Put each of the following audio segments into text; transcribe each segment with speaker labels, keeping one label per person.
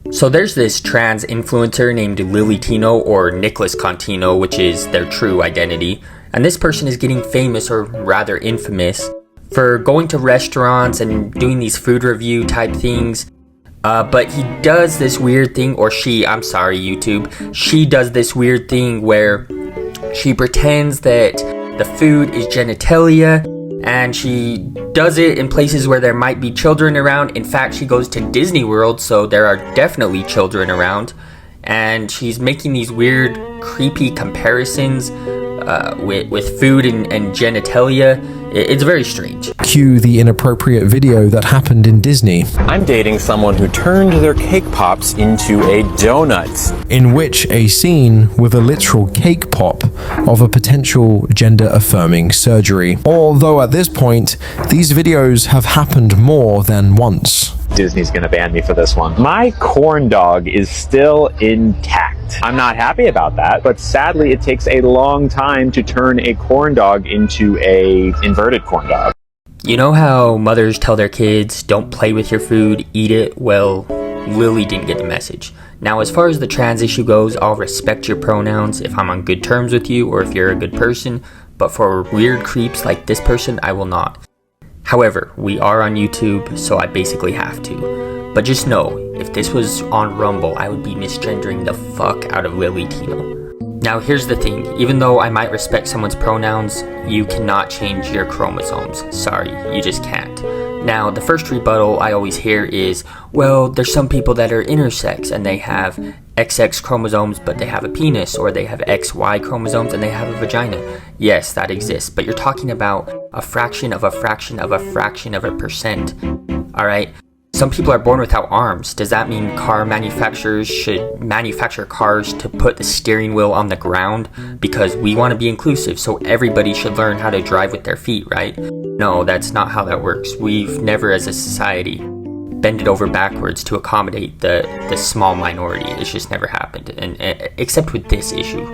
Speaker 1: So there's this trans influencer named Lily Tino, or Nicholas Contino, which is their true identity. And this person is getting famous, or rather infamous, for going to restaurants and doing these food review type things. But he does this weird thing, or I'm sorry YouTube, she does this weird thing where she pretends that the food is genitalia, and she does it in places where there might be children around. In fact, she goes to Disney World, so there are definitely children around, and she's making these weird, creepy comparisons with food and genitalia. It's very strange.
Speaker 2: Cue the inappropriate video that happened in Disney.
Speaker 3: I'm dating someone who turned their cake pops into a donut.
Speaker 2: In which a scene with a literal cake pop of a potential gender-affirming surgery. Although at this point, these videos have happened more than once.
Speaker 3: Disney's gonna ban me for this one. My corn dog is still intact. I'm not happy about that, but sadly it takes a long time to turn a corn dog into a inverted corn dog.
Speaker 1: You know how mothers tell their kids, don't play with your food, eat it? Well, Lily didn't get the message. Now, as far as the trans issue goes, I'll respect your pronouns if I'm on good terms with you or if you're a good person, but for weird creeps like this person, I will not. However, we are on YouTube, so I basically have to. But just know, if this was on Rumble, I would be misgendering the fuck out of Lily Tino. Now here's the thing, even though I might respect someone's pronouns, you cannot change your chromosomes. Sorry, you just can't. Now, the first rebuttal I always hear is, well, there's some people that are intersex and they have XX chromosomes but they have a penis, or they have XY chromosomes and they have a vagina. Yes, that exists, but you're talking about a fraction of a fraction of a fraction of a percent. Alright? Some people are born without arms. Does that mean car manufacturers should manufacture cars to put the steering wheel on the ground? Because we want to be inclusive, so everybody should learn how to drive with their feet, right? No, that's not how that works. We've never as a society bended over backwards to accommodate the small minority. It's just never happened, and except with this issue.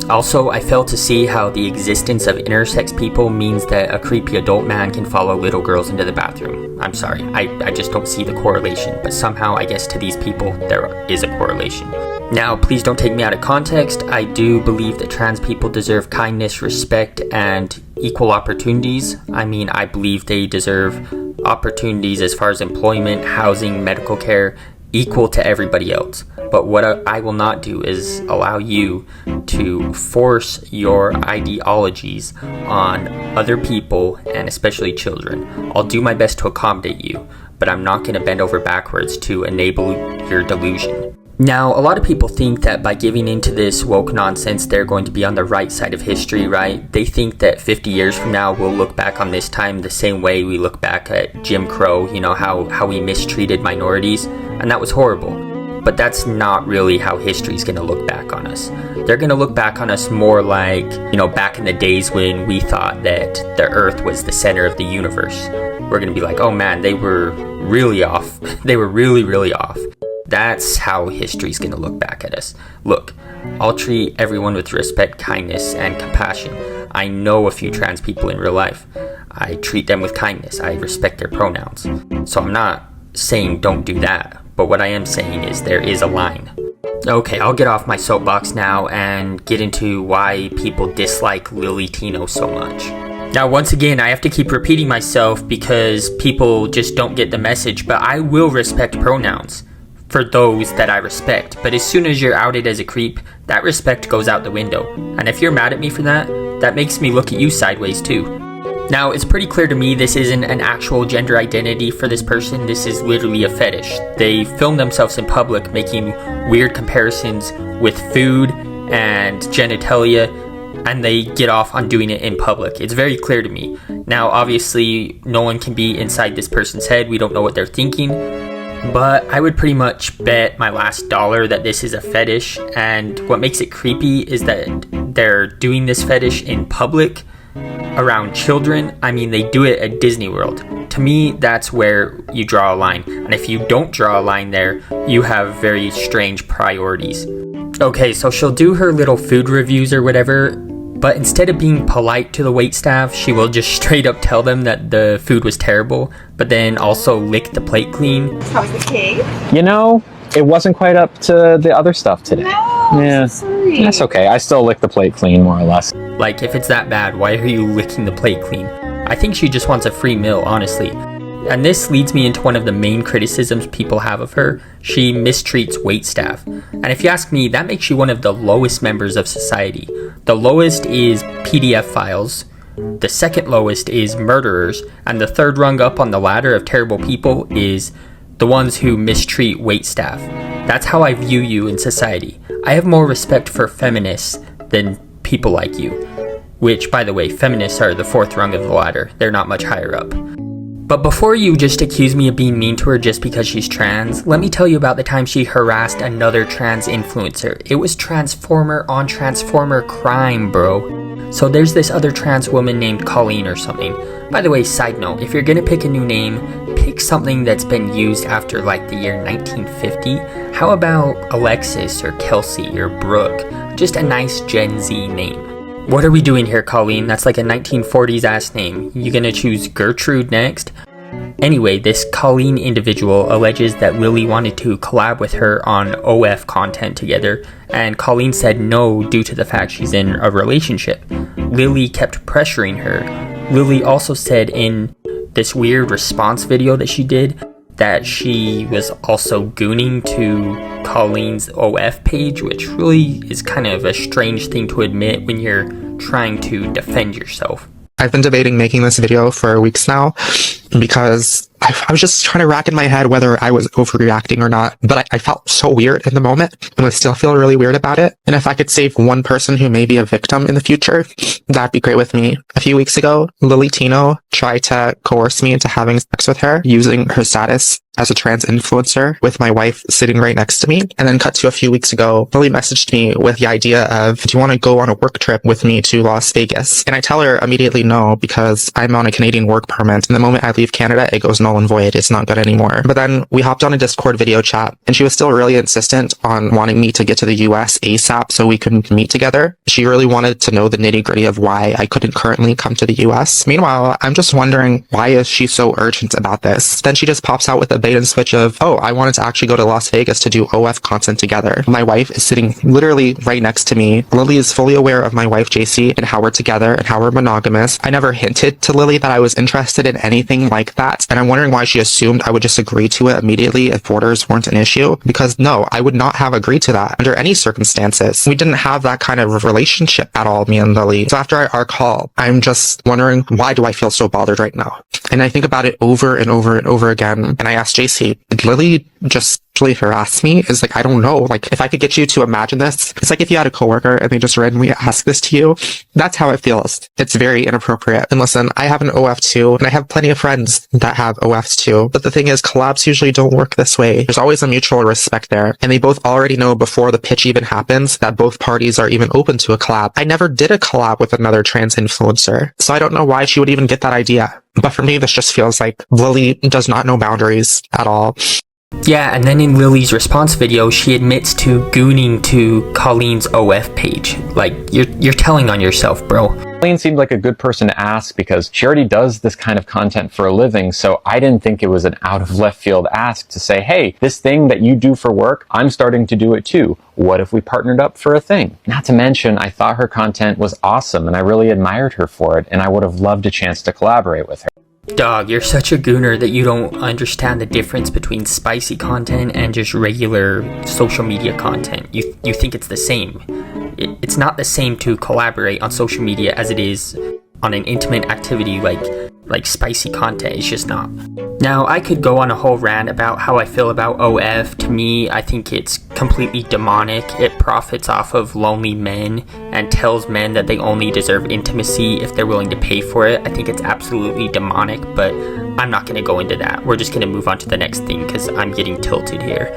Speaker 1: Also, I fail to see how the existence of intersex people means that a creepy adult man can follow little girls into the bathroom. I'm sorry, I just don't see the correlation, but somehow I guess to these people there is a correlation. Now, please don't take me out of context. I do believe that trans people deserve kindness, respect, and equal opportunities. I mean, I believe they deserve opportunities as far as employment, housing, medical care, equal to everybody else. But what I will not do is allow you to force your ideologies on other people, and especially children. I'll do my best to accommodate you, but I'm not going to bend over backwards to enable your delusion. Now, a lot of people think that by giving into this woke nonsense, they're going to be on the right side of history, right? They think that 50 years from now, we'll look back on this time the same way we look back at Jim Crow, you know, how we mistreated minorities, and that was horrible. But that's not really how history's going to look back on us. They're going to look back on us more like, you know, back in the days when we thought that the Earth was the center of the universe. We're going to be like, oh man, they were really off. They were really, really off. That's how history's going to look back at us. Look, I'll treat everyone with respect, kindness, and compassion. I know a few trans people in real life. I treat them with kindness. I respect their pronouns. So I'm not saying don't do that. But what I am saying is there is a line. Okay, I'll get off my soapbox now and get into why people dislike Lily Tino so much. Now, once again, I have to keep repeating myself because people just don't get the message, but I will respect pronouns for those that I respect. But as soon as you're outed as a creep, that respect goes out the window. And if you're mad at me for that, that makes me look at you sideways too. Now, it's pretty clear to me this isn't an actual gender identity for this person. This is literally a fetish. They film themselves in public making weird comparisons with food and genitalia, and they get off on doing it in public. It's very clear to me. Now, obviously, no one can be inside this person's head. We don't know what they're thinking. But I would pretty much bet my last dollar that this is a fetish. And what makes it creepy is that they're doing this fetish in public around children. I mean, they do it at Disney World. To me, that's where you draw a line. And if you don't draw a line there, you have very strange priorities. Okay, so she'll do her little food reviews or whatever, but instead of being polite to the waitstaff, she will just straight up tell them that the food was terrible, but then also lick the plate clean.
Speaker 4: How was the cake?
Speaker 3: You know, It wasn't quite up to the other stuff today.
Speaker 4: No,
Speaker 3: Yeah,
Speaker 4: so sorry.
Speaker 3: that's okay. I still lick the plate clean, more or less.
Speaker 1: Like, if it's that bad, why are you licking the plate clean? I think she just wants a free meal, honestly. And this leads me into one of the main criticisms people have of her. She mistreats waitstaff. And if you ask me, that makes you one of the lowest members of society. The lowest is PDF files. The second lowest is murderers. And the third rung up on the ladder of terrible people is the ones who mistreat waitstaff. That's how I view you in society. I have more respect for feminists than people like you. Which, by the way, feminists are the fourth rung of the ladder. They're not much higher up. But before you just accuse me of being mean to her just because she's trans, let me tell you about the time she harassed another trans influencer. It was Transformer on Transformer crime, bro. So there's this other trans woman named Colleen or something. By the way, side note, if you're gonna pick a new name, pick something that's been used after like the year 1950. How about Alexis or Kelsey or Brooke? Just a nice Gen Z name. What are we doing here, Colleen? That's like a 1940s ass name. You gonna choose Gertrude next? Anyway, this Colleen individual alleges that Lily wanted to collab with her on OF content together, and Colleen said no due to the fact she's in a relationship. Lily kept pressuring her. Lily also said in this weird response video that she did that she was also gooning to Colleen's OF page, which really is kind of a strange thing to admit when you're trying to defend yourself.
Speaker 5: I've been debating making this video for weeks now because I was just trying to rack in my head whether I was overreacting or not, but I felt so weird in the moment and I still feel really weird about it. And if I could save one person who may be a victim in the future, that'd be great with me. A few weeks ago, Lily Tino tried to coerce me into having sex with her using her status as a trans influencer with my wife sitting right next to me. And then cut to a few weeks ago, Lily messaged me with the idea of, do you want to go on a work trip with me to Las Vegas? And I tell her immediately no, because I'm on a Canadian work permit. And the moment I leave Canada, it goes null and void. It's not good anymore. But then we hopped on a Discord video chat and she was still really insistent on wanting me to get to the US ASAP so we could meet together. She really wanted to know the nitty gritty of why I couldn't currently come to the US. Meanwhile, I'm just wondering, why is she so urgent about this? Then she just pops out with a bait and switch of, oh, I wanted to actually go to Las Vegas to do OF content together. My wife is sitting literally right next to me. Lily is fully aware of my wife, JC, and how we're together and how we're monogamous. I never hinted to Lily that I was interested in anything like that. And I'm wondering why she assumed I would just agree to it immediately if borders weren't an issue. Because no, I would not have agreed to that under any circumstances. We didn't have that kind of relationship at all, me and Lily. So after our call, I'm just wondering, why do I feel so bothered right now? And I think about it over and over and over again. And I asked JC, did Lily just actually harass me? Is like, I don't know. Like, if I could get you to imagine this, it's like if you had a coworker and they just randomly ask this to you, that's how it feels. It's very inappropriate. And listen, I have an OF too, and I have plenty of friends that have OFs too. But the thing is, collabs usually don't work this way. There's always a mutual respect there. And they both already know before the pitch even happens that both parties are even open to a collab. I never did a collab with another trans influencer, so I don't know why she would even get that idea. But for me, this just feels like Lily does not know boundaries at all.
Speaker 1: Yeah, and then in Lily's response video, she admits to gooning to Colleen's OF page. Like, you're telling on yourself, bro.
Speaker 3: Colleen seemed like a good person to ask because she already does this kind of content for a living, so I didn't think it was an out of left field ask to say, hey, this thing that you do for work, I'm starting to do it too. What if we partnered up for a thing? Not to mention, I thought her content was awesome and I really admired her for it, and I would have loved a chance to collaborate with her.
Speaker 1: Dog, you're such a gooner that you don't understand the difference between spicy content and just regular social media content. You think it's the same. It's not the same to collaborate on social media as it is on an intimate activity like spicy content. It's just not. Now, I could go on a whole rant about how I feel about OF. To me, I think it's completely demonic. It profits off of lonely men and tells men that they only deserve intimacy if they're willing to pay for it. I think it's absolutely demonic, but I'm not going to go into that. We're just going to move on to the next thing because I'm getting tilted here.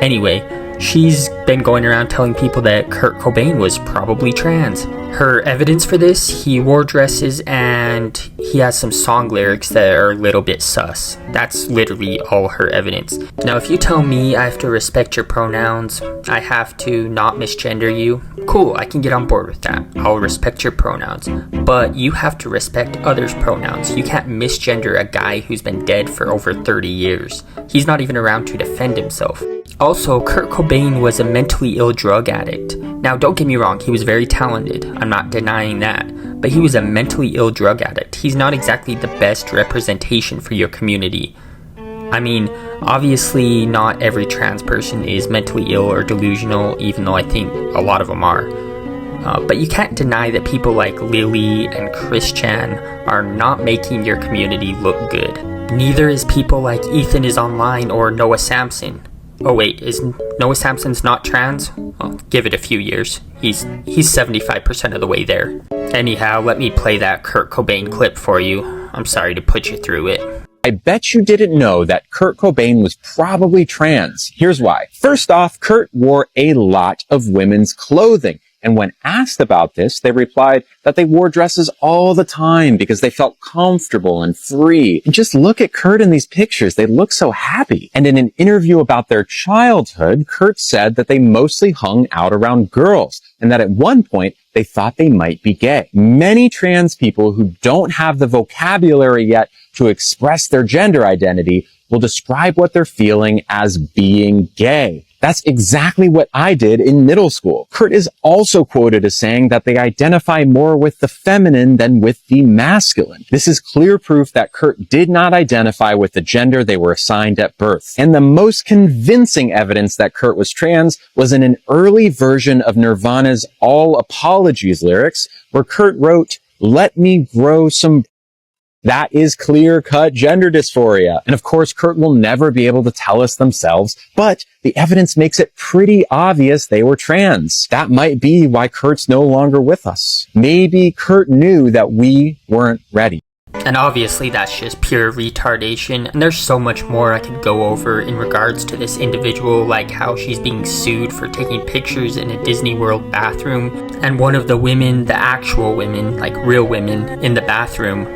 Speaker 1: Anyway, she's been going around telling people that Kurt Cobain was probably trans. Her evidence for this, he wore dresses and he has some song lyrics that are a little bit sus. That's literally all her evidence. Now, if you tell me I have to respect your pronouns, I have to not misgender you, cool, I can get on board with that. I'll respect your pronouns. But you have to respect others' pronouns. You can't misgender a guy who's been dead for over 30 years. He's not even around to defend himself. Also, Kurt Cobain was a mentally ill drug addict. Now, don't get me wrong, he was very talented. I'm not denying that. But he was a mentally ill drug addict. He's not exactly the best representation for your community. I mean, obviously not every trans person is mentally ill or delusional, even though I think a lot of them are. But you can't deny that people like Lily and Christian are not making your community look good. Neither is people like Ethan is Online or Noah Samson. Oh wait, is Noah Samson's not trans? Well, give it a few years. He's 75% of the way there. Anyhow, let me play that Kurt Cobain clip for you. I'm sorry to put you through it.
Speaker 3: I bet you didn't know that Kurt Cobain was probably trans. Here's why. First off, Kurt wore a lot of women's clothing. And when asked about this, they replied that they wore dresses all the time because they felt comfortable and free. And just look at Kurt in these pictures. They look so happy. And in an interview about their childhood, Kurt said that they mostly hung out around girls and that at one point they thought they might be gay. Many trans people who don't have the vocabulary yet to express their gender identity will describe what they're feeling as being gay. That's exactly what I did in middle school. Kurt is also quoted as saying that they identify more with the feminine than with the masculine. This is clear proof that Kurt did not identify with the gender they were assigned at birth. And the most convincing evidence that Kurt was trans was in an early version of Nirvana's All Apologies lyrics, where Kurt wrote, "Let me grow some." That is clear-cut gender dysphoria. And of course, Kurt will never be able to tell us themselves, but the evidence makes it pretty obvious they were trans. That might be why Kurt's no longer with us. Maybe Kurt knew that we weren't ready.
Speaker 1: And obviously that's just pure retardation, and there's so much more I could go over in regards to this individual, like how she's being sued for taking pictures in a Disney World bathroom, and one of the women, the actual women, like real women in the bathroom,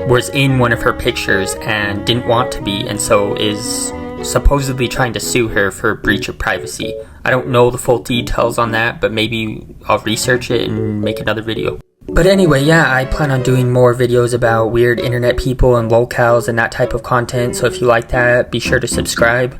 Speaker 1: was in one of her pictures and didn't want to be, and so is supposedly trying to sue her for breach of privacy. I don't know the full details on that, but maybe I'll research it and make another video. But anyway, yeah, I plan on doing more videos about weird internet people and locales and that type of content, so if you like that, be sure to subscribe.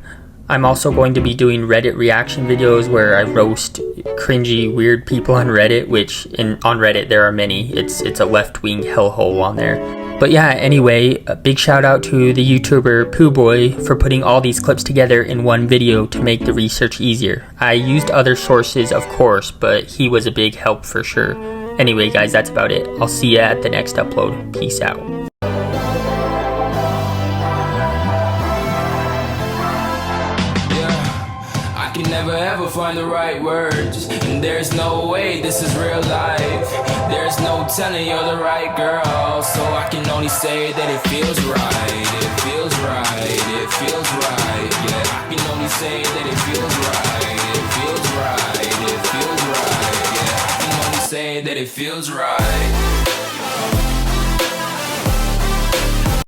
Speaker 1: I'm also going to be doing Reddit reaction videos where I roast cringy, weird people on Reddit, which on Reddit there are many. It's a left-wing hellhole on there. But yeah, anyway, a big shout out to the YouTuber Pooh Boy for putting all these clips together in one video to make the research easier. I used other sources, of course, but he was a big help for sure. Anyway, guys, that's about it. I'll see you at the next upload. Peace out.
Speaker 4: I can never ever find the right words, and there's no way this is real life. There's no telling you're the right girl, so I can only say that it feels right. It feels right, it feels right. Yeah, I can only say that it feels right. It feels right, it feels right. Yeah, I can only say that it feels right.